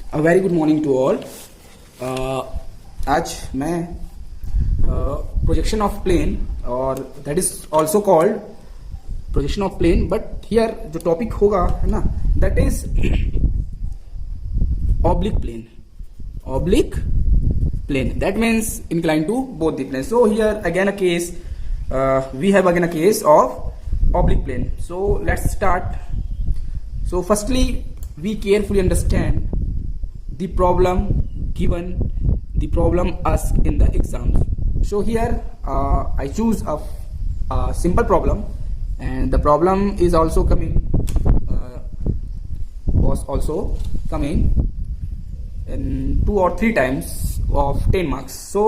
A very good morning to all. आज मैं projection of plane और that is also called projection of plane, but here जो topic होगा है ना, that is oblique plane. Oblique plane, that means inclined to both the planes. So here again a case, we have again a case of oblique plane. So let's start. So firstly we carefully understand the problem given, the problem asked in the exams. So here I choose a simple problem, and the problem is also coming was also coming in 2 or 3 times of 10 marks. So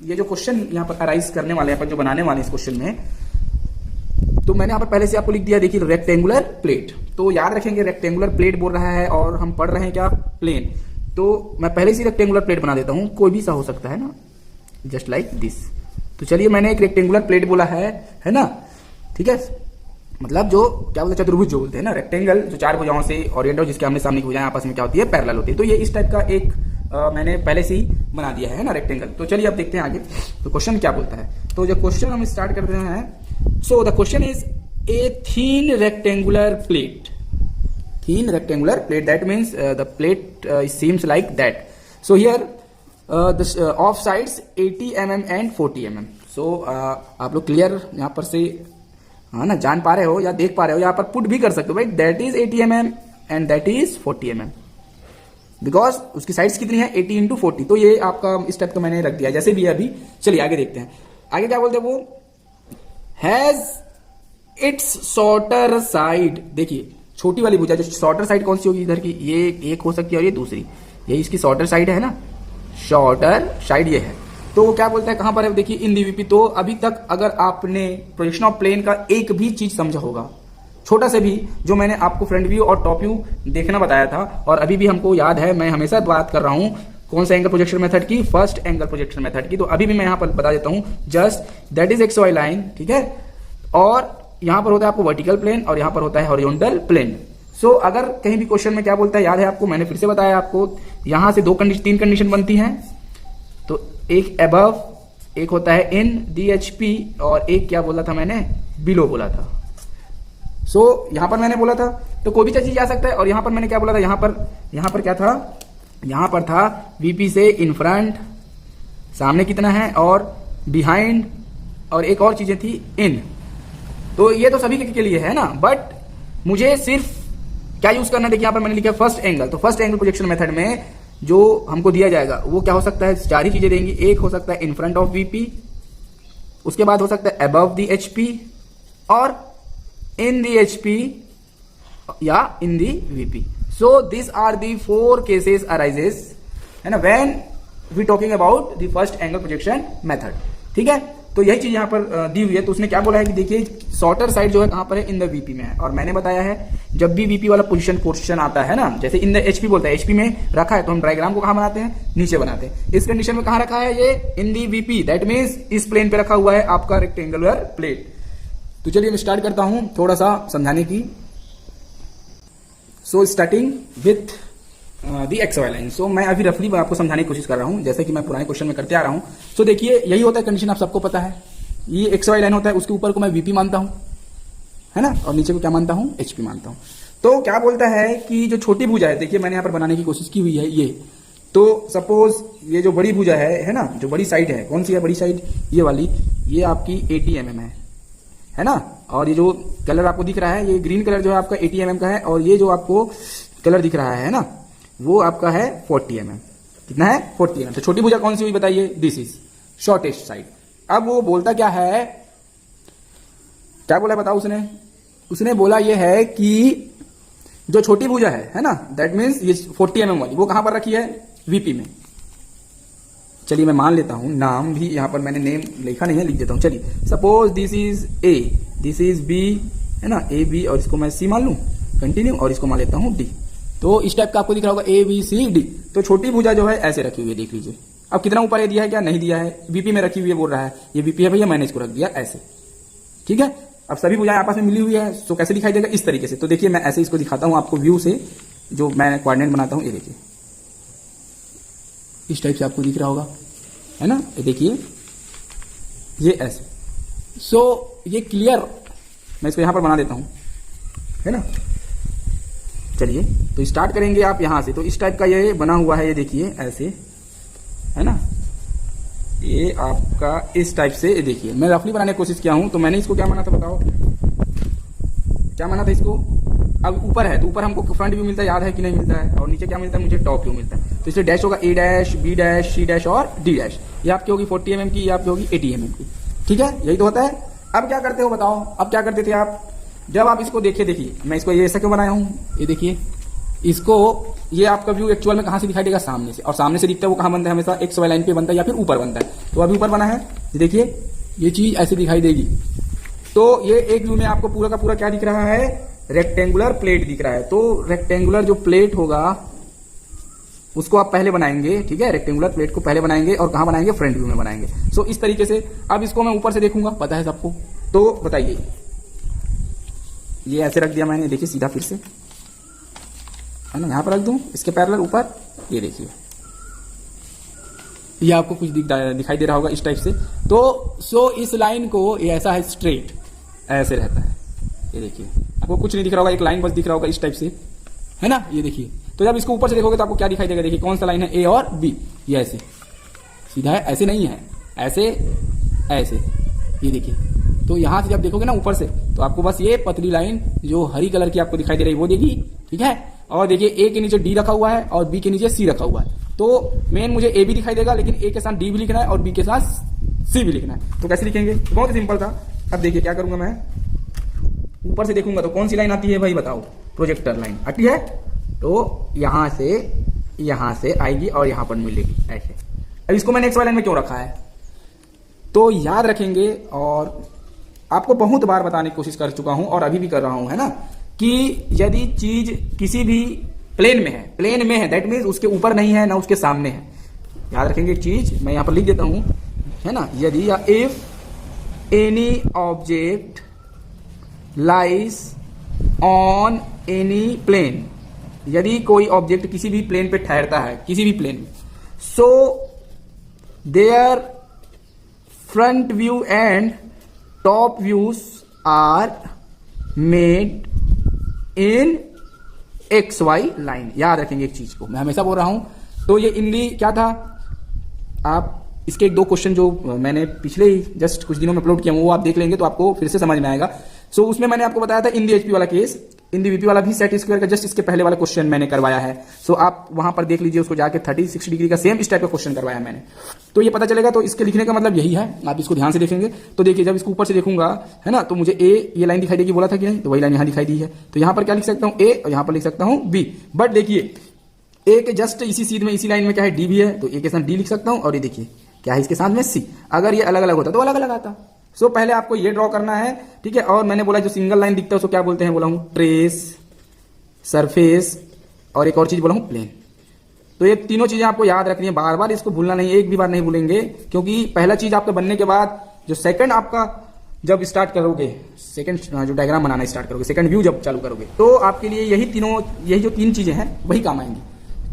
ये जो question यहाँ पर arise करने वाले हैं, अपन जो बनाने वाले हैं इस क्वेश्चन में, तो मैंने यहाँ पर पहले से आपको लिख दिया, देखिए रेक्टेंगुलर प्लेट। तो याद रखेंगे रेक्टेंगुलर प्लेट बोल रहा है और हम पढ़ रहे हैं क्या, प्लेन। तो मैं पहले से रेक्टेंगुलर प्लेट बना देता हूँ, कोई भी सा हो सकता है ना, जस्ट लाइक दिस। तो चलिए मैंने एक रेक्टेंगुलर प्लेट बोला है ना, ठीक है। मतलब जो क्या बोलते हैं, चतुर्भुज जो बोलते हैं ना, रेक्टेंगल जो 4 भुजाओं से ओरिएंट हो, जिसके आमने सामने की भुजाएं आपस में क्या होती है, पैरेलल होती है। तो ये इस टाइप का एक मैंने पहले से ही बना दिया है ना रेक्टेंगल। तो चलिए अब देखते हैं आगे तो क्वेश्चन क्या बोलता है। तो जो क्वेश्चन हम स्टार्ट करते हैं, so the question is a thin rectangular plate. Thin rectangular plate, that means the plate seems like that. So here of sides 80 mm and 40 mm। सो आप लोग क्लियर यहाँ पर से हाँ ना जान पा रहे हो या देख पा रहे हो, यहाँ पर पुट भी कर सकते हो भाई, that is 80 mm and that is 40 mm, because उसकी साइड्स कितनी है, 80 into 40। तो ये आपका इस टाइप का मैंने रख दिया जैसे भी है अभी। चलिए आगे देखते हैं, आगे क्या बोलते हैं वो, हैज इट्स शॉर्टर साइड। देखिए छोटी वाली भुजा, जो शॉर्टर साइड कौन सी होगी इधर की, ये एक हो सकती है और ये दूसरी, ये इसकी शॉर्टर साइड है ना, शॉर्टर साइड ये है। तो वो क्या बोलता है, कहां पर है, देखिए इन दी वीपी। तो अभी तक अगर आपने प्रोजेक्शन ऑफ प्लेन का एक भी चीज समझा होगा, छोटा से भी, जो मैंने आपको फ्रंट व्यू और टॉप व्यू देखना बताया था, और अभी भी हमको याद है, मैं हमेशा बात कर रहा हूं कौन सा एंगल प्रोजेक्शन मेथड की, फर्स्ट एंगल प्रोजेक्शन मेथड की। तो अभी भी मैं यहां पर बता देता हूं, just that is X Y line, ठीक है। और यहां पर होता है आपको वर्टिकल प्लेन और यहां पर होता है हॉरिजॉन्टल प्लेन। सो अगर कहीं भी क्वेश्चन में क्या बोलता है, याद है आपको, मैंने फिर से बताया आपको, यहां से 3 कंडीशन बनती हैं। तो एक अबव, एक होता है इन दी एचपी, और एक क्या बोला था मैंने, बिलो बोला था। सो यहां पर मैंने बोला था, तो कोई भी चीज आ सकता है। और यहां पर मैंने क्या बोला था, यहां पर क्या था, यहां पर था वीपी से इन फ्रंट, सामने कितना है, और बिहाइंड, और एक और चीजें थी इन। तो ये तो सभी के लिए है ना, बट मुझे सिर्फ क्या यूज करना है, देखिए यहां पर मैंने लिखा फर्स्ट एंगल। तो फर्स्ट एंगल प्रोजेक्शन मेथड में जो हमको दिया जाएगा वो क्या हो सकता है, 4 ही चीजें देंगी। एक हो सकता है इन फ्रंट ऑफ वीपी, उसके बाद हो सकता है अबव दी एचपी, और इन दी एचपी, या in the VP. So this are the 4 cases arises, है ना, when we talking about the first angle projection method, ठीक है। तो यही चीज यहां पर दी हुई है। तो उसने क्या बोला है कि देखिए शॉर्टर साइड जो है कहां पर है, इन द वीपी में है। और मैंने बताया है, जब भी वीपी वाला पोजीशन क्वेश्चन आता है ना, जैसे इन द एचपी बोलता है, एचपी में रखा है, तो हम डायग्राम को कहां बनाते हैं, नीचे बनाते हैं। इस कंडीशन में कहां रखा है, ये इन दी वीपी, दैट मीन्स इस प्लेन पे रखा हुआ है आपका रेक्टेंगुलर प्लेट। तो चलिए मैं स्टार्ट करता हूं थोड़ा सा समझाने की। So starting with the X Y line. So मैं अभी रफली आपको समझाने की कोशिश कर रहा हूं, जैसे कि मैं पुराने क्वेश्चन में करते आ रहा हूं। सो देखिए यही होता है कंडीशन, आप सबको पता है, ये एक्स वाई लाइन होता है, उसके ऊपर को मैं वीपी मानता हूं, है ना, और नीचे को क्या मानता हूं, एचपी मानता हूं। तो क्या बोलता है कि जो छोटी भुजा है, देखिए मैंने यहां पर बनाने की कोशिश की हुई है ये। तो सपोज ये जो बड़ी भुजा है ना, जो बड़ी साइड है, कौन सी है बड़ी साइड, ये वाली, ये आपकी 80 mm है ना। और ये जो कलर आपको दिख रहा है, ये ग्रीन कलर जो है आपका 80 mm का है, और ये जो आपको कलर दिख रहा है ना, वो आपका है 40 mm। कितना है, 40 mm। तो छोटी भुजा कौन सी हुई बताइए, दिस इज शॉर्टेस्ट साइड। अब वो बोलता क्या है, क्या बोला बताओ उसने बोला ये है कि जो छोटी भुजा है ना, दैट मीन्स ये 40 mm वाली, वो कहां पर रखी है, वीपी में। चलिए मैं मान लेता हूं, नाम भी यहां पर मैंने नेम लिखा नहीं है, लिख देता हूं। चलिए suppose this is A, this is B, है ना, ए बी, और इसको मैं सी मान लूं, कंटिन्यू, और इसको मान लेता हूं डी। तो इस टाइप का आपको दिख रहा होगा ए बी सी डी। तो छोटी भुजा जो है ऐसे रखी हुई है, देख लीजिए। अब कितना ऊपर ये दिया है, क्या नहीं दिया है, वीपी में रखी हुई है, बोल रहा है ये वीपी है भैया, मैंने इसको रख दिया ऐसे, ठीक है। अब सभी भुजाएं आपस में मिली हुई है, तो कैसे दिखाई देगा, इस तरीके से। तो देखिए मैं ऐसे इसको दिखाता हूं आपको व्यू से, जो मैं कोऑर्डिनेट बनाता हूं, ये देखिए इस टाइप से आपको दिख रहा होगा, है ना, ये देखिए ये ऐसे। सो ये क्लियर, मैं इसको यहां पर बना देता हूं, है ना। चलिए तो स्टार्ट करेंगे आप यहां से। तो इस टाइप का ये बना हुआ है, ये देखिए ऐसे, है ना, ये आपका इस टाइप से। ये देखिए मैं रफली बनाने की कोशिश किया हूं। तो मैंने इसको क्या माना था बताओ, क्या माना था इसको। अब ऊपर है तो ऊपर हमको फ्रंट व्यू मिलता है, याद है कि नहीं मिलता है, और नीचे क्या मिलता है मुझे, टॉप व्यू मिलता है। तो इसलिए डैश होगा A dash, B dash, C dash और डी डैश। ये आपकी होगी 40 mm की, ये आपकी होगी 80 mm की, ठीक है, यही तो होता है। अब क्या करते हो बताओ, अब क्या करते थे आप, जब आप इसको देखिए मैं इसको ये ऐसा क्यों बनाया हूं, ये देखिए इसको, ये आपका व्यू एक्चुअल में कहां से दिखाई देगा, सामने से। और सामने से दिखता है वो कहां बनता है, हमेशा एक्स वाई लाइन पे बनता है या फिर ऊपर बनता है। तो अभी ऊपर बना है, देखिए ये चीज ऐसे दिखाई देगी। तो ये एक व्यू में आपको पूरा का पूरा क्या दिख रहा है, रेक्टेंगुलर प्लेट दिख रहा है। तो रेक्टेंगुलर जो प्लेट होगा उसको आप पहले बनाएंगे, ठीक है, रेक्टेंगुलर प्लेट को पहले बनाएंगे और कहां बनाएंगे, फ्रंट व्यू में बनाएंगे। सो इस तरीके से। अब इसको मैं ऊपर से देखूंगा, पता है सबको, तो बताइए, ये ऐसे रख दिया मैंने, देखिए सीधा फिर से, है ना, यहां पर रख दूं इसके पैरेलल ऊपर, ये देखिए ये आपको कुछ दिखाई दे रहा होगा इस टाइप से। तो सो इस लाइन को, ये ऐसा है स्ट्रेट, ऐसे रहता है, ये देखिए आपको कुछ नहीं दिख रहा होगा, एक लाइन बस दिख रहा होगा इस टाइप से, है ना, ये देखिए। तो जब इसको ऊपर से देखोगे तो आपको क्या दिखाई देगा, देखिए कौन सा लाइन है, ए और बी, ये ऐसे सीधा है, ऐसे नहीं है, ऐसे ऐसे, ये देखिए। तो यहां से जब देखोगे ना ऊपर से, तो आपको बस ये पतली लाइन जो हरी कलर की आपको दिखाई दे रही है वो देगी, ठीक है। और देखिए ए के नीचे डी रखा हुआ है और बी के नीचे सी रखा हुआ है। तो मेन मुझे ए भी दिखाई देगा, लेकिन ए के साथ डी भी लिखना है और बी के साथ सी भी लिखना है। तो कैसे लिखेंगे, बहुत ही सिंपल था। अब देखिए क्या करूंगा मैं, ऊपर से देखूंगा तो कौन सी लाइन आती है भाई बताओ, प्रोजेक्टर लाइन आती है। तो यहां से आएगी और यहां पर मिलेगी ऐसे। अब इसको मैंने एक्स वाई लाइन में क्यों रखा है, तो याद रखेंगे, और आपको बहुत बार बताने की कोशिश कर चुका हूं और अभी भी कर रहा हूं, है ना, कि यदि चीज किसी भी प्लेन में है दैट मीन्स उसके ऊपर नहीं है ना उसके सामने है। याद रखेंगे चीज, मैं यहां पर लिख देता हूं, है ना, यदि या if any object lies on any plane, यदि कोई ऑब्जेक्ट किसी भी प्लेन पे ठहरता है, किसी भी प्लेन में, so there front view and top views are made in X Y line. याद रखेंगे एक चीज को, मैं हमेशा बोल रहा हूं। तो ये इनली क्या था, आप इसके एक दो क्वेश्चन जो मैंने पिछले ही जस्ट कुछ दिनों में अपलोड किया वो आप देख लेंगे तो आपको फिर से समझ में आएगा। सो उसमें मैंने आपको बताया था इन दी एचपी वाला केस, इन दी वीपी वाला भी सेट स्क्वायर का जस्ट इसके पहले वाला क्वेश्चन मैंने करवाया है। सो आप वहां पर देख लीजिए उसको जाके, 30-60 डिग्री का सेम इस टाइप का क्वेश्चन करवाया मैंने, तो ये पता चलेगा। तो इसके लिखने का मतलब यही है, आप इसको ध्यान से देखेंगे तो देखिए जब इसको ऊपर से देखूंगा, है ना, तो मुझे ए ये लाइन दिखाई देगी, बोला था कि नहीं, तो वही लाइन यहां दिखाई दी है। तो यहां पर क्या लिख सकता हूं, ए, और यहां पर लिख सकता हूं बी। बट देखिए ए के जस्ट इसी सीध में, इसी लाइन में क्या है, डी भी है, तो ए के साथ डी लिख सकता हूं, और ये देखिए क्या है इसके साथ में सी। अगर ये अलग अलग होता तो अलग अलग आता। सो पहले आपको ये ड्रॉ करना है, ठीक है। और मैंने बोला जो सिंगल लाइन दिखता है उसको क्या बोलते हैं, बोला हूं ट्रेस, सरफेस, और एक और चीज बोला हूं प्लेन। तो ये तीनों चीजें आपको याद रखनी है, बार बार इसको भूलना नहीं, एक भी बार नहीं भूलेंगे, क्योंकि पहला चीज आपका बनने के बाद जो सेकंड आपका जब स्टार्ट करोगे, सेकंड जो डायग्राम बनाना स्टार्ट करोगे, सेकंड व्यू जब चालू करोगे, तो आपके लिए यही जो तीन चीजें हैं वही काम आएंगी।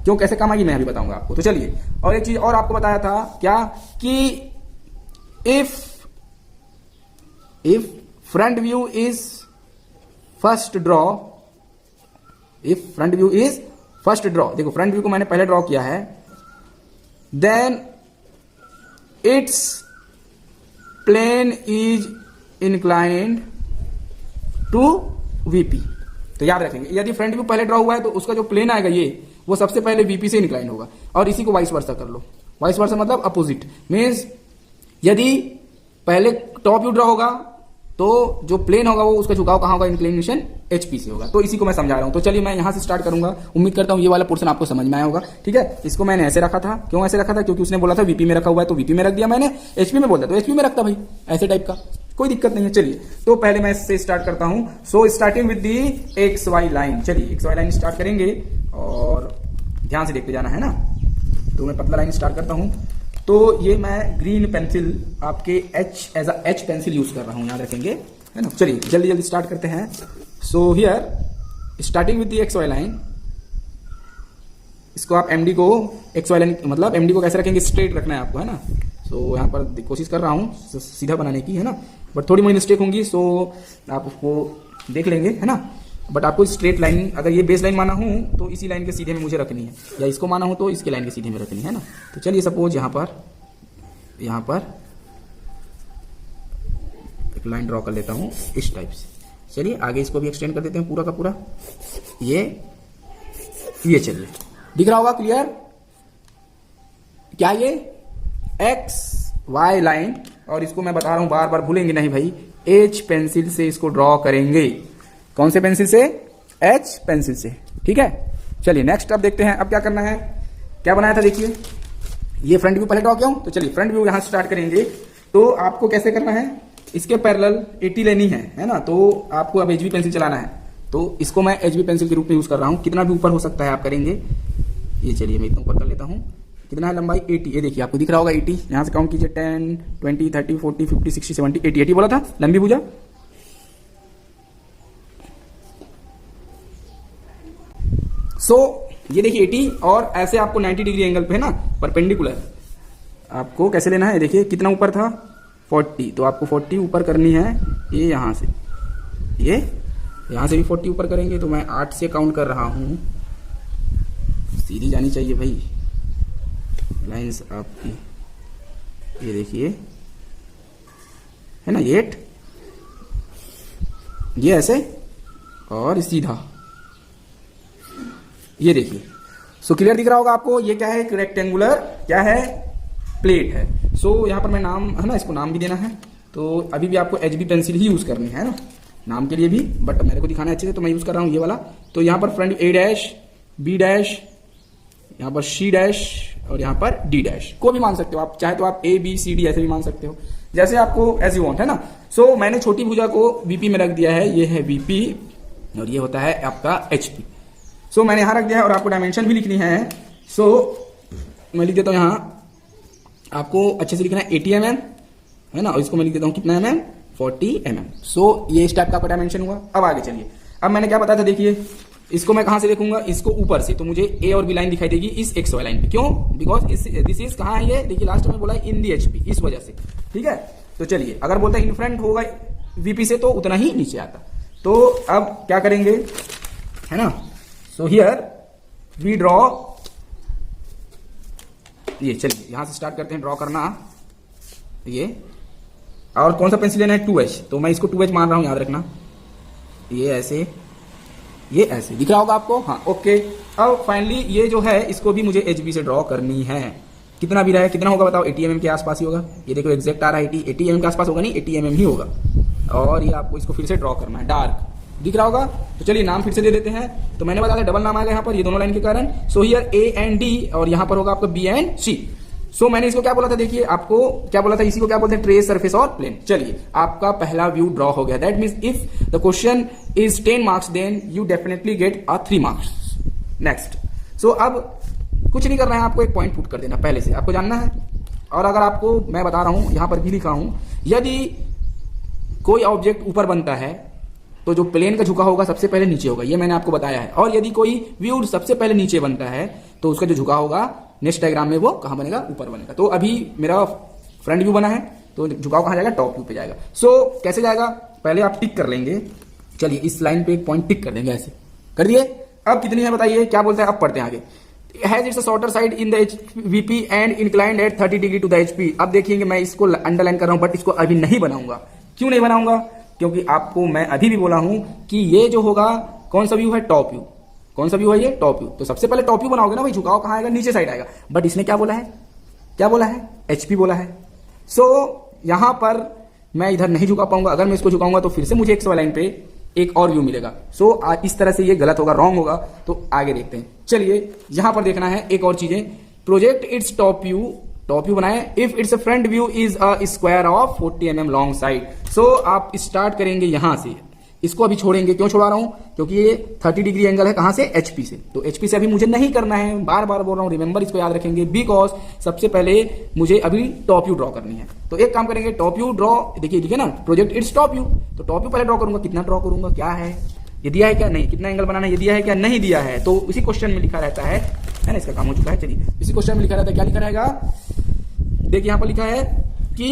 क्यों कैसे काम आएगी मैं अभी बताऊंगा आपको। तो चलिए, और एक चीज और आपको बताया था क्या, कि if front view is first draw, if front view is first draw, देखो फ्रंट व्यू को मैंने पहले ड्रॉ किया है, then its plane is inclined to VP. तो याद रखेंगे यदि फ्रंट व्यू पहले ड्रॉ हुआ है तो उसका जो प्लेन आएगा ये, वो सबसे पहले वीपी से इंक्लाइंड होगा। और इसी को वाइस वर्सा कर लो, वाइस वर्सा मतलब अपोजिट, मीन्स यदि पहले टॉप व्यू ड्रॉ होगा तो जो प्लेन होगा वो उसका झुकाव कहां होगा, इंक्लिनेशन एचपी से होगा। तो इसी को मैं समझा रहा हूं। तो चलिए मैं यहां से स्टार्ट करूंगा, उम्मीद करता हूं ये वाला पोर्शन आपको समझ में आया होगा, ठीक है। इसको मैंने ऐसे रखा था, क्यों ऐसे रखा था, क्योंकि उसने बोला था वीपी में रखा हुआ है तो वीपी में रख दिया मैंने, एचपी में बोलता तो एचपी में रखता भाई, ऐसे टाइप का कोई दिक्कत नहीं है। चलिए तो पहले मैं इससे स्टार्ट करता हूं। So starting with the X Y line, चलिए एक्स वाई लाइन स्टार्ट करेंगे और ध्यान से देखते जाना, है ना। तो मैं पतला लाइन स्टार्ट करता हूं। तो ये मैं ग्रीन पेंसिल आपके एज एच पेंसिल यूज कर रहा हूं, याद रखेंगे, है ना। चलिए जल्दी जल्दी स्टार्ट करते हैं। So here starting with the X Y line, इसको आप एमडी को एक्स वाई लाइन, मतलब एमडी को कैसे रखेंगे, स्ट्रेट रखना है आपको, है ना। सो यहाँ पर कोशिश कर रहा हूँ सीधा बनाने की, है ना, बट थोड़ी मोड़ी मिस्टेक होंगी, सो आप उसको देख लेंगे, है ना। बट आपको स्ट्रेट लाइन, अगर ये बेस लाइन माना हूँ तो इसी लाइन के सीधे में मुझे रखनी है, या इसको माना हूँ तो इसके लाइन के सीधे में रखनी है ना। तो चलिए सपोज यहाँ पर एक लाइन ड्रॉ कर लेता हूँ इस टाइप से। चलिए आगे इसको भी एक्सटेंड कर देते हैं पूरा का पूरा। ये चलिए दिख रहा होगा क्लियर, क्या ये एक्स वाई लाइन, और इसको मैं बता रहा हूं बार बार भूलेंगे नहीं भाई, एच पेंसिल से इसको ड्रॉ करेंगे। कौन से पेंसिल से, एच पेंसिल से, ठीक है। चलिए नेक्स्ट अब देखते हैं, अब क्या करना है, क्या बनाया था देखिए, ये फ्रंट व्यू पहले ड्रॉ किया हूं, तो चलिए फ्रंट व्यू यहां स्टार्ट करेंगे। तो आपको कैसे करना है, इसके पैरेलल 80 लेनी है ना। तो आपको अब एचबी पेंसिल चलाना है, तो इसको मैं एचबी पेंसिल के रूप में यूज कर रहा हूं। कितना भी ऊपर हो सकता है आप करेंगे, ये चलिए मैं इतना ऊपर कर लेता हूं। कितना है लंबाई, 80, ये देखिए आपको दिख रहा होगा 80, यहां से काउंट कीजिए 10, 20, 30, 40, 50, 60, 70, 80 बोला था लंबी भुजा। ये देखिए 80, और ऐसे आपको 90 डिग्री एंगल पे, है ना, परपेंडिकुलर आपको कैसे लेना है, देखिए कितना ऊपर था 40, तो आपको 40 ऊपर करनी है। ये यहां से, ये यहां से भी 40 ऊपर करेंगे, तो मैं 8 से काउंट कर रहा हूं, सीधी जानी चाहिए भाई लाइंस आपकी। ये देखिए, है ना, 8, ये ऐसे और सीधा, ये देखिए। सो क्लियर दिख रहा होगा आपको, ये क्या है, एक रेक्टेंगुलर क्या है, प्लेट है। यहां पर मैं नाम, है ना, इसको नाम भी देना है, तो अभी भी आपको एचबी पेंसिल ही यूज करनी है ना नाम के लिए भी, बट मेरे को दिखाना है अच्छे से, तो मैं यूज कर रहा हूं ये वाला। तो यहां पर फ्रंट ए डैश, बी डैश, यहां पर सी डैश, और यहां पर डी डैश, को भी मान सकते हो आप, चाहे तो आप ए बी सी डी ऐसे भी मान सकते हो, जैसे आपको एज यू वांट, है ना। मैंने छोटी भुजा को वीपी में रख दिया है, ये है वीपी और ये होता है आपका एचपी। मैंने यहां रख दिया है, और आपको डायमेंशन भी लिखनी है। मैं लिख देता हूं यहां, आपको अच्छे से लिखना है 80 mm, है ना, और इसको मैं लिख देता हूं कितना mm, 40 mm। ये इस टाइप का आपका डायमेंशन हुआ। अब आगे चलिए, अब मैंने क्या बताया था, देखिए इसको मैं कहां से देखूंगा, इसको ऊपर से, तो मुझे ए और बी लाइन दिखाई देगी इस एक्स वाई लाइन पे। क्यों, बिकॉज दिस इज कहां है, ये देखिए लास्ट में बोला इन दी एचपी, इस वजह से, ठीक है। तो चलिए, अगर बोलता है इन फ्रंट होगा वीपी से, तो उतना ही नीचे आता। तो अब क्या करेंगे, है ना। हियर वी ड्रॉ, ये चलिए यहां से स्टार्ट करते हैं ड्रॉ करना, ये, और कौन सा पेंसिल लेना है, 2H, तो मैं इसको 2H मान रहा हूं, याद रखना। ये ऐसे, ये ऐसे दिख रहा होगा आपको, हाँ ओके। अब फाइनली ये जो है, इसको भी मुझे एचबी से ड्रॉ करनी है। कितना भी रहा है, कितना होगा बताओ, 80 mm के आसपास ही होगा। ये देखो एग्जैक्ट आ रहा है 80 mm के आसपास होगा, नहीं 80 mm ही होगा। और ये आपको इसको फिर से ड्रॉ करना है, डार्क दिख रहा होगा। तो चलिए नाम फिर से दे देते हैं। तो मैंने बताया डबल नाम आ गया यहाँ पर, ये दोनों लाइन के कारण। हियर ए एंड डी, और यहाँ पर होगा आपका बी एंड सी। मैंने इसको क्या बोला था, देखिए आपको क्या बोला था, इसी को क्या बोलते हैं, ट्रेस, सरफेस और प्लेन। चलिए आपका पहला व्यू ड्रॉ हो गया। That means if the question is 10 marks, then you definitely get 3 marks. Next, अब कुछ नहीं करना है, आपको एक पॉइंट पुट कर देना, पहले से आपको जानना है। और अगर आपको मैं बता रहा हूं, यहां पर भी लिखा हूं, यदि कोई ऑब्जेक्ट ऊपर बनता है तो जो प्लेन का झुका होगा सबसे पहले नीचे होगा, ये मैंने आपको बताया है। और यदि कोई व्यू सबसे पहले नीचे बनता है तो उसका जो झुका होगा नेक्स्ट डायग्राम में वो कहां बनेगा, ऊपर बनेगा। तो अभी मेरा फ्रंट व्यू बना है, तो झुकाव कहां जाएगा, टॉप व्यू पे जाएगा। कैसे जाएगा, पहले आप टिक कर लेंगे। चलिए इस लाइन पे एक पॉइंट टिक कर देंगे, ऐसे कर दिए। अब कितनी है बताइए, क्या बोलते हैं, अब पढ़ते हैं आगे। Has its shorter side in the VP and inclined at 30 degree to the HP. अब देखिए मैं इसको अंडरलाइन कर रहा हूं, बट इसको अभी नहीं बनाऊंगा। क्यों नहीं बनाऊंगा, क्योंकि आपको मैं अभी भी बोला हूं कि ये जो होगा कौन सा व्यू है, टॉप व्यू। कौन सा व्यू है ये, टॉप व्यू। तो सबसे पहले टॉप व्यू बनाओगे ना भाई, झुकाव कहां आएगा, नीचे साइड आएगा। बट इसने क्या बोला है, क्या बोला है, एचपी बोला है। यहां पर मैं इधर नहीं झुका पाऊंगा। अगर मैं इसको झुकाऊंगा तो फिर से मुझे एक्स वाई लाइन पे एक और व्यू मिलेगा। इस तरह से ये गलत होगा, रॉन्ग होगा। तो आगे देखते हैं। चलिए यहां पर देखना है एक और चीजें। Project its top view, top view बनाए if its front view is a square of 40 mm long side. आप स्टार्ट करेंगे यहां से, इसको अभी छोड़ेंगे। क्यों छोड़ा रहा हूं, क्योंकि ये 30 डिग्री एंगल है कहां से, एचपी से। तो एचपी से अभी मुझे नहीं करना है, बार बार बोल रहा हूं, रिमेंबर इसको याद रखेंगे। बिकॉज सबसे पहले मुझे अभी टॉप व्यू ड्रॉ करनी है। तो एक काम करेंगे, टॉप व्यू ड्रॉ, देखिए ठीक है ना, प्रोजेक्ट इट्स टॉप व्यू। तो टॉप व्यू पहले ड्रॉ करूंगा, कितना ड्रॉ करूंगा, क्या है, ये दिया है क्या, नहीं, कितना एंगल बनाना है, ये दिया है क्या, नहीं दिया है। तो उसी क्वेश्चन में लिखा रहता है है ना, इसका काम हो चुका है। चलिए इसी क्वेश्चन में लिखा रहता है, क्या लिखा रहेगा, देखिए यहाँ पर लिखा है कि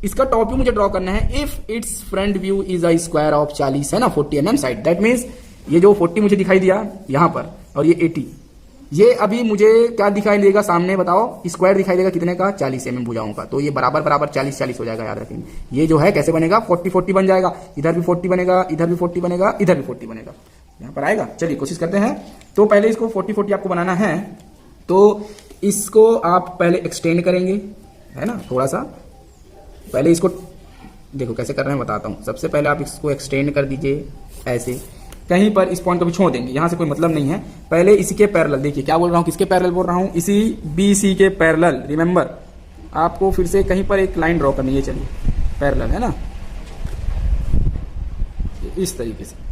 इसका टॉप व्यू मुझे ड्रॉ करना है। If its front view is a square of 40 है ना 40 mm साइड, दैट मीन्स ये जो 40 मुझे दिखाई दिया यहाँ पर और ये 80, ये अभी मुझे क्या दिखाई देगा सामने बताओ, स्क्वायर दिखाई देगा कितने का, 40 mm भुजाओं का। तो ये बराबर बराबर 40 40 हो जाएगा, याद रखेंगे। ये जो है कैसे बनेगा, 40 40 बन जाएगा, इधर भी 40 बनेगा, इधर भी 40 बनेगा, इधर भी 40 बनेगा, यहाँ पर आएगा। चलिए कोशिश करते हैं। तो पहले इसको 40 40 आपको बनाना है, तो इसको आप पहले एक्सटेंड करेंगे, है ना, थोड़ा सा। पहले इसको देखो कैसे कर रहे हैं बताता हूं। सबसे पहले आप इसको एक्सटेंड कर दीजिए ऐसे, कहीं पर इस पॉइंट को भी छोड़ देंगे, यहां से कोई मतलब नहीं है। पहले इसी के पैरेलल, देखिए क्या बोल रहा हूं, किसके पैरेलल बोल रहा हूं, इसी BC के पैरेलल। रिमेंबर आपको फिर से कहीं पर एक लाइन ड्रॉ करनी है, चलिए पैरेलल है ना, इस तरीके से।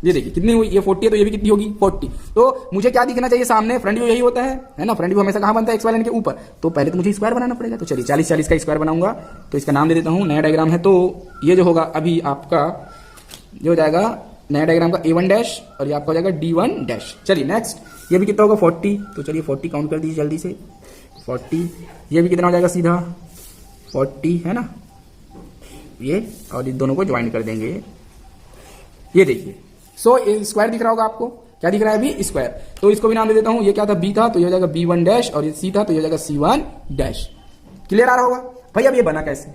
ये देखिए कितनी हुई, ये 40 है तो ये भी कितनी होगी 40। तो मुझे क्या दिखना चाहिए सामने, फ्रंट व्यू यही होता है ना, फ्रंट व्यू हमेशा कहां बनता है, एक्स वाई लाइन के ऊपर। तो पहले तो मुझे स्क्वायर बनाना पड़ेगा। तो चलिए 40 40 का स्क्वायर बनाऊंगा, तो इसका नाम दे देता हूं, नया डायग्राम है। तो ये जो होगा अभी आपका जो हो जाएगा नया डायग्राम का A1 डैश और ये आपका हो जाएगा D1 डैश। चलिए नेक्स्ट, ये भी कितना होगा 40, तो चलिए 40 काउंट कर दीजिए जल्दी से, 40। ये भी कितना हो जाएगा सीधा 40 है ना, ये और इन दोनों को ज्वाइन कर देंगे। ये देखिए सो स्क्वायर दिख रहा होगा आपको, क्या दिख रहा है अभी, स्क्वायर। तो इसको भी नाम दे देता हूं, ये क्या था B था तो ये हो जाएगा B1 डैश और ये C था तो ये हो जाएगा C1 डैश। क्लियर आ रहा होगा भाई। अब ये बना कैसे,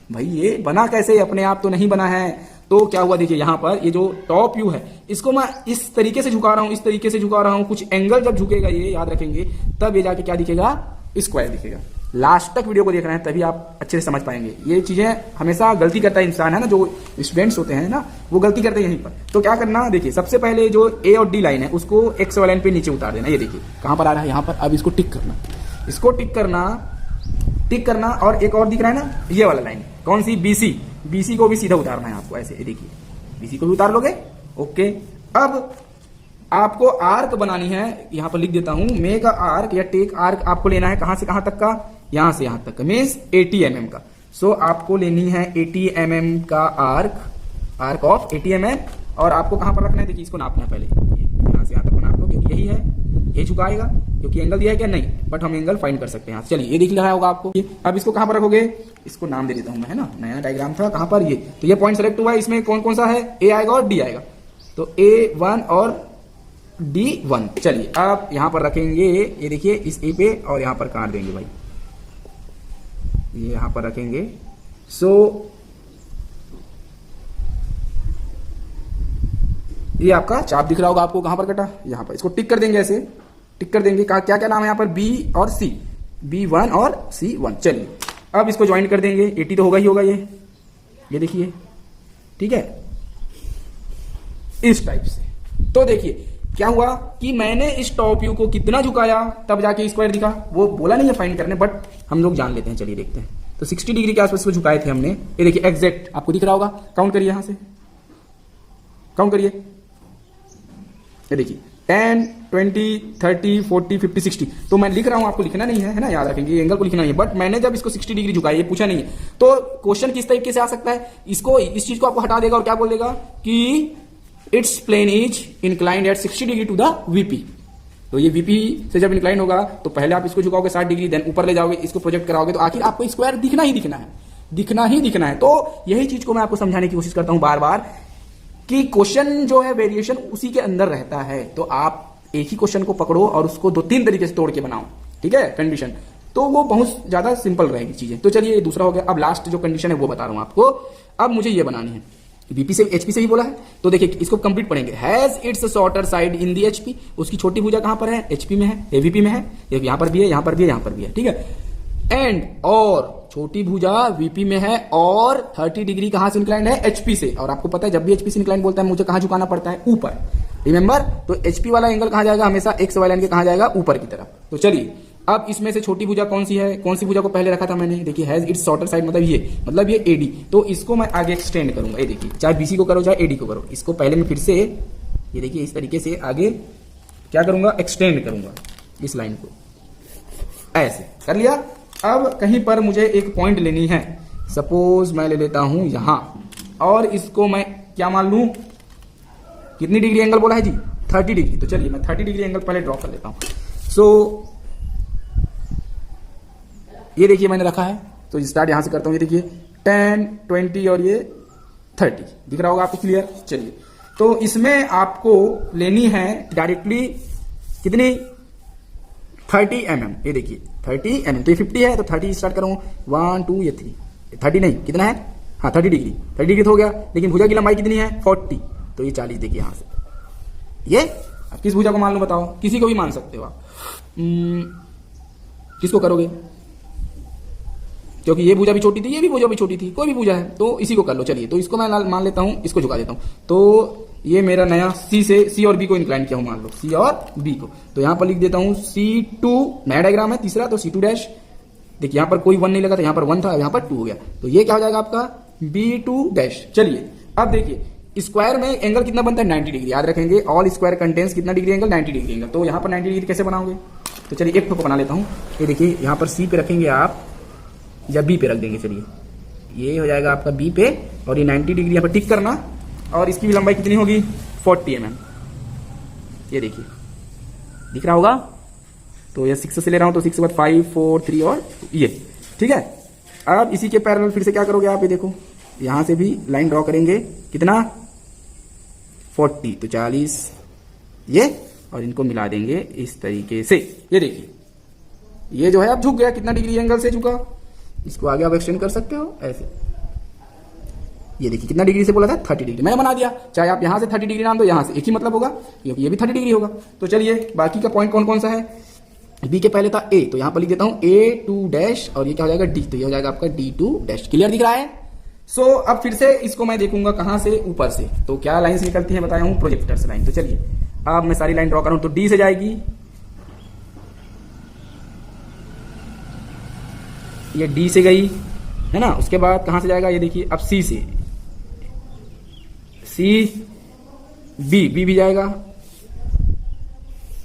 भाई ये बना कैसे, अपने आप तो नहीं बना है। तो क्या हुआ देखिए, यहाँ पर ये जो टॉप व्यू है इसको मैं इस तरीके से झुका रहा हूं, इस तरीके से झुका रहा हूं। कुछ एंगल जब झुकेगा ये याद रखेंगे, तब ये जाके क्या दिखेगा, स्क्वायर दिखेगा। लास्ट तक वीडियो को देख रहे हैं तभी आप अच्छे से समझ पाएंगे। ये चीजें हमेशा गलती करता है इंसान, है ना, जो स्टूडेंट्स होते हैं ना वो गलती करते हैं यहीं पर। तो क्या करना, देखिए सबसे पहले जो A और D लाइन है उसको एक्स वाई लाइन पे नीचे उतार देना। ये देखिए कहां पर आ रहा है, यहाँ पर। अब इसको टिक करना, इसको टिक करना और एक और दिख रहा है ना, ये वाला लाइन कौन सी, BC को भी सीधा उतारना है आपको ऐसे। देखिए BC को भी उतार लोगे, ओके। अब आपको आर्क बनानी है, यहां पर लिख देता हूं, मेक अ आर्क या टेक आर्क आपको लेना है कहां से कहां तक का, यहां से यहां तक का, मीन्स 80 mm का। सो आपको लेनी है 80 mm का आर्क ऑफ 80 mm। और आपको कहां पर रखना है, देखिए इसको नापना है पहले, यहां से यहां तक नाप लो, क्योंकि यही है, ये झुकाएगा क्योंकि एंगल दिया है क्या, नहीं, बट हम एंगल फाइंड कर सकते हैं। चलिए ये दिख रहा होगा आपको। अब इसको कहां पर रखोगे, इसको नाम दे देता हूं मैं, है ना, नया डायग्राम था कहां पर, ये तो ये पॉइंट सेलेक्ट हुआ है। इसमें कौन कौन सा है, A आएगा और D आएगा, तो A1 और D1। चलिए आप यहां पर रखेंगे, ये देखिए इस A पे, और यहां पर काट देंगे भाई, ये यहां पर रखेंगे। सो ये आपका चाप दिख रहा होगा आपको, कहां पर कटा, यहां पर। इसको टिक कर देंगे, ऐसे टिक कर देंगे। क्या क्या नाम है यहाँ पर, B और C, B1 और C1। चलिए अब इसको ज्वाइन कर देंगे, 80 तो होगा ही होगा ये देखिए, ठीक है, इस टाइप से। तो देखिए क्या हुआ कि मैंने इस टॉप व्यू को कितना झुकाया तब जाके स्क्वायर दिखा, वो बोला नहीं है फाइंड करने, बट हम लोग जान लेते हैं। चलिए देखते हैं। तो 60 डिग्री के आसपास को झुकाए थे हमने, ये देखिए एग्जैक्ट आपको दिख रहा होगा। काउंट करिए, यहां से काउंट करिए, ये देखिए 10 20 30 40 50 60। तो मैं लिख रहा हूं, आपको लिखना नहीं है ना, याद रखेंगे एंगल को लिखना नहीं है। बट मैंने जब इसको 60 डिग्री झुकाया, ये पूछा नहीं है, तो क्वेश्चन किस तरीके से आ सकता है, इसको इस चीज को आपको हटा देगा और क्या बोल देगा कि its plane is inclined at 60 degree to the VP। तो ये VP से जब इंक्लाइन होगा तो पहले आप इसको झुकाओगे 60 डिग्री, देन ऊपर ले जाओगे, इसको प्रोजेक्ट कराओगे, तो आखिर आपको स्क्वायर दिखना ही दिखना है, दिखना ही दिखना है। तो यही चीज को मैं आपको समझाने की कोशिश करता हूं बार बार कि क्वेश्चन जो है वेरिएशन उसी के अंदर रहता है। तो आप एक ही क्वेश्चन को पकड़ो और उसको 2-3 तरीके से तोड़ के बनाओ, ठीक है, कंडीशन, तो वो बहुत ज्यादा सिंपल रहेगी चीजें। तो चलिए ये दूसरा हो गया। अब लास्ट जो कंडीशन है वो बता रहा हूं आपको। अब मुझे ये बनानी है, VP से HP से ही बोला है, तो देखिए इसको कंप्लीट पढ़ेंगे। Has its shorter side in the HP, उसकी छोटी भुजा कहां पर है, HP में है, AVP में है, यहां पर भी है, यहां पर भी है, यहां पर भी है, ठीक है। एंड और छोटी भुजा VP में है और 30 डिग्री कहां से इंक्लाइंड है, HP से। और आपको पता है जब भी HP से इंक्लाइंड बोलता है मुझे कहां झुकाना पड़ता है, ऊपर, रिमेंबर। तो HP वाला एंगल कहां जाएगा, हमेशा एक्स वाई लाइन के कहां जाएगा, ऊपर की तरफ। तो चलिए अब इसमें से छोटी भुजा कौन सी है, कौन सी भुजा को पहले रखा था मैंने, देखिए हैज इट्स शॉर्टर साइड, मतलब ये AD। तो इसको मैं आगे एक्सटेंड करूंगा, ये देखिए, चाहे BC को करो चाहे AD को करो, इसको पहले मैं फिर से ये देखिए इस तरीके से आगे क्या करूंगा, एक्सटेंड करूंगा इस लाइन को, ऐसे कर लिया। अब कहीं पर मुझे एक पॉइंट लेनी है, सपोज मैं ले लेता हूं यहां, और इसको मैं क्या मान लूं, कितनी डिग्री एंगल बोला है जी, 30 डिग्री। तो चलिए मैं 30 डिग्री एंगल पहले ड्रॉ कर लेता हूं। सो ये देखिए मैंने रखा है, तो स्टार्ट यहां से करता हूं। ये देखिए 10, 20 और ये 30 दिख रहा होगा आपको क्लियर। चलिए तो इसमें आपको लेनी है डायरेक्टली कितनी 30 mm। ये देखिए 30 mm, तो ये 50 है तो 30 स्टार्ट करूं 1 2 ये 3 30 नहीं कितना है, हाँ 30 डिग्री। 30 डिग्री तो हो गया, लेकिन भुजा की लंबाई कितनी है 40, तो ये 40 देखिए यहां से। ये अब किस भुजा को मान लो बताओ, किसी को भी मान सकते हो आप। किसको करोगे, क्योंकि ये भुजा भी छोटी थी, ये भी भुजा भी छोटी थी, कोई भी भुजा है तो इसी को कर लो। चलिए तो इसको मैं मान लेता हूं, इसको झुका देता हूं। तो ये मेरा नया सी और बी को इंक्लाइन किया हूं, मान लो सी और बी को। तो यहां पर लिख देता हूं C2, नया डायग्राम है तीसरा, तो C2 डैश। देखिए यहां पर कोई 1 नहीं लगा था, यहां पर 1 था, यहां पर 2 हो गया, तो ये क्या हो जाएगा आपका B2 डैश। चलिए अब देखिए स्क्वायर में एंगल कितना बनता है 90 डिग्री, याद रखेंगे ऑल स्क्वायर कंटेन्स कितना डिग्री एंगल 90 डिग्री एंगल। तो यहां पर 90 डिग्री कैसे बनाओगे, तो चलिए एक ठोक बना लेता हूं। ये देखिए यहां पर सी पे रखेंगे आप या बी पे रख देंगे। चलिए ये हो जाएगा आपका बी पे, और ये 90 डिग्री यहाँ पर टिक करना, और इसकी लंबाई कितनी होगी 40 mm। ये देखिए दिख रहा होगा, तो ये 6 से ले रहा हूं, तो 6 के बाद 5 4 3 और ये ठीक है। अब इसी के पैरेलल फिर से क्या करोगे आप, ये देखो यहां से भी लाइन ड्रॉ करेंगे कितना 40, तो 40 ये, और इनको मिला देंगे इस तरीके से। ये देखिए ये जो है अब झुक गया, कितना डिग्री एंगल से झुका, इसको आगे आप एक्सटेंड कर सकते हो ऐसे। ये देखिए कितना डिग्री से बोला था 30 डिग्री, मैंने बना दिया। चाहे आप यहां से 30 डिग्री नाम दो, यहां से एक ही मतलब होगा, क्योंकि ये भी 30 डिग्री होगा। तो चलिए बाकी का पॉइंट कौन कौन सा है, बी के पहले था ए, तो यहां पर लिख देता हूं A2 डैश, और ये क्या हो जाएगा डी, तो ये हो जाएगा आपका D2 डैश। क्लियर दिख रहा है। सो अब फिर से इसको मैं देखूंगा कहां से, ऊपर से। तो क्या लाइन्स निकलती है बताया हूं, प्रोजेक्टर्स लाइन। तो चलिए अब मैं सारी लाइन ड्रॉ करूं, तो डी से जाएगी, ये डी से गई है ना, उसके बाद कहां से जाएगा, ये देखिए अब सी से, सी बी, बी भी जाएगा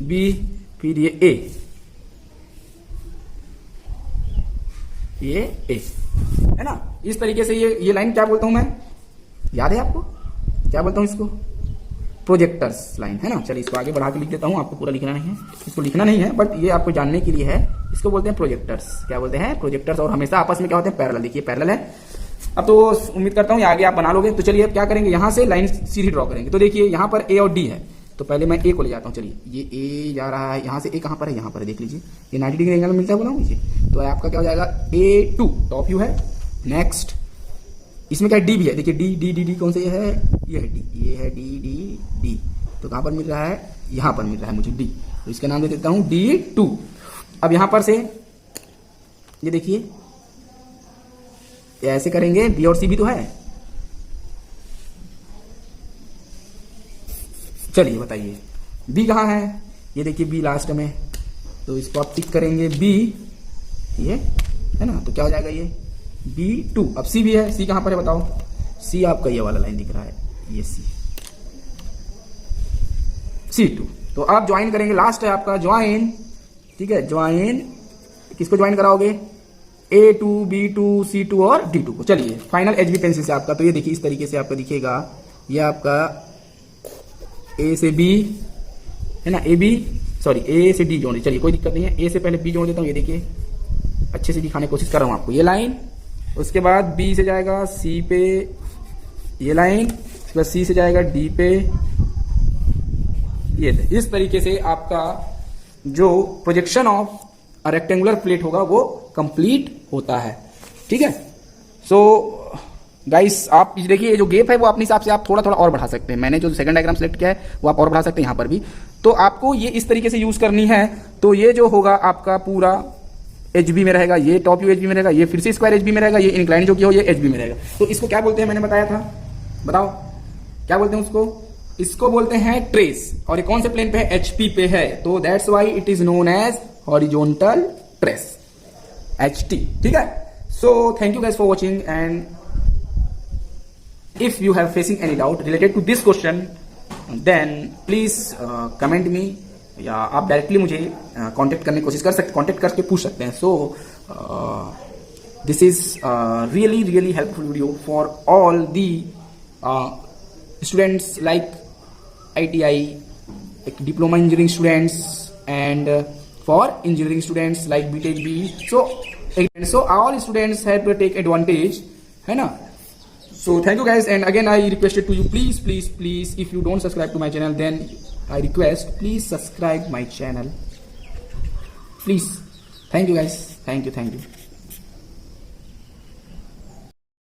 बी, फिर ये ए, ये ए है ना। इस तरीके से ये लाइन क्या बोलता हूं मैं, याद है आपको क्या बोलता हूं इसको, प्रोजेक्टर्स लाइन है ना। चलिए इसको आगे बढ़ा के लिख देता हूं, आपको पूरा लिखना नहीं है, इसको लिखना नहीं है, बट ये आपको जानने के लिए है। इसको बोलते हैं प्रोजेक्टर्स, क्या बोलते हैं प्रोजेक्टर्स, और हमेशा आपस में क्या होते हैं पैरेलल। देखिए पैरेलल है। अब तो उम्मीद करता हूं ये आगे आप बना लोगे। तो चलिए अब क्या करेंगे, यहां से लाइन सीधी ड्रॉ करेंगे। तो देखिए यहां पर ए और डी है, तो पहले मैं ए को ले जाता हूं। चलिए ये ए जा रहा है, यहां से ए कहां पर है, यहां पर है, देख लीजिए ये 90 डिग्री एंगल मिलता है बोला मुझे। तो आपका क्या हो जाएगा A2 टॉप व्यू है। नेक्स्ट इसमें क्या डी भी है, देखिए डी डी डी डी कौन सा ये है, ये है डी, ये है डी डी डी। तो कहां पर मिल रहा है, यहां पर मिल रहा है मुझे डी, तो इसका नाम दे देता हूं D2। अब यहां पर से ये देखिए ऐसे करेंगे, बी और सी भी तो है। चलिए बताइए बी कहां है, ये देखिए बी लास्ट में, तो इसको आप टिक करेंगे बी, ये है ना, तो क्या हो जाएगा ये B2। अब सी भी है, सी कहां पर है बताओ, सी आपका ये वाला लाइन दिख रहा है, ये सी, C2। तो आप ज्वाइन करेंगे, लास्ट है आपका ज्वाइन, ठीक है। ज्वाइन किसको ज्वाइन कराओगे, A2 B2 C2 और D2 को। चलिए फाइनल HB पेंसिल से आपका, तो ये देखिए इस तरीके से आपका दिखेगा, ये आपका A से B है ना, AB सॉरी A से D जोड़, चलिए कोई दिक्कत नहीं है, A से पहले B जोड़ देता हूँ। ये देखिए अच्छे से दिखाने की कोशिश कर रहा हूँ आपको, ये लाइन, उसके बाद B से जाएगा C पे ये लाइन, उसके बाद C से जाएगा D पे, ये इस तरीके से आपका जो प्रोजेक्शन ऑफ रेक्टेंगुलर प्लेट होगा वो कंप्लीट होता है, ठीक है। सो गाइस आप देखिए ये जो गैप है वो अपने हिसाब से आप थोड़ा थोड़ा और बढ़ा सकते हैं। मैंने जो सेकंड डायग्राम सेलेक्ट किया है वो आप और बढ़ा सकते हैं यहाँ पर भी। तो आपको ये इस तरीके से यूज करनी है। तो ये जो होगा आपका पूरा HB में रहेगा, ये टॉप व्यू HB में रहेगा, ये फिर से स्क्वायर HB में रहेगा, ये इंक्लाइन जो किया हो ये HB में रहेगा। तो इसको क्या बोलते हैं मैंने बताया था, बताओ क्या बोलते हैं उसको, इसको बोलते हैं ट्रेस। और ये कौन से प्लेन पे है, HP पे है, तो that's why it is known as horizontal trace, HT, ठीक है। So thank you guys for watching, and if you have facing any doubt related to this question then please comment me, या आप directly मुझे contact करने की कोशिश कर सकते, कांटेक्ट करके पूछ सकते हैं। So this is really really helpful video for all the students like ITI diploma engineering students and for engineering students like BTech BE. So all students have to take advantage, है ना. So thank you guys, and again I requested to you, please if you don't subscribe to my channel, then I request please subscribe my channel, please. Thank you guys, thank you.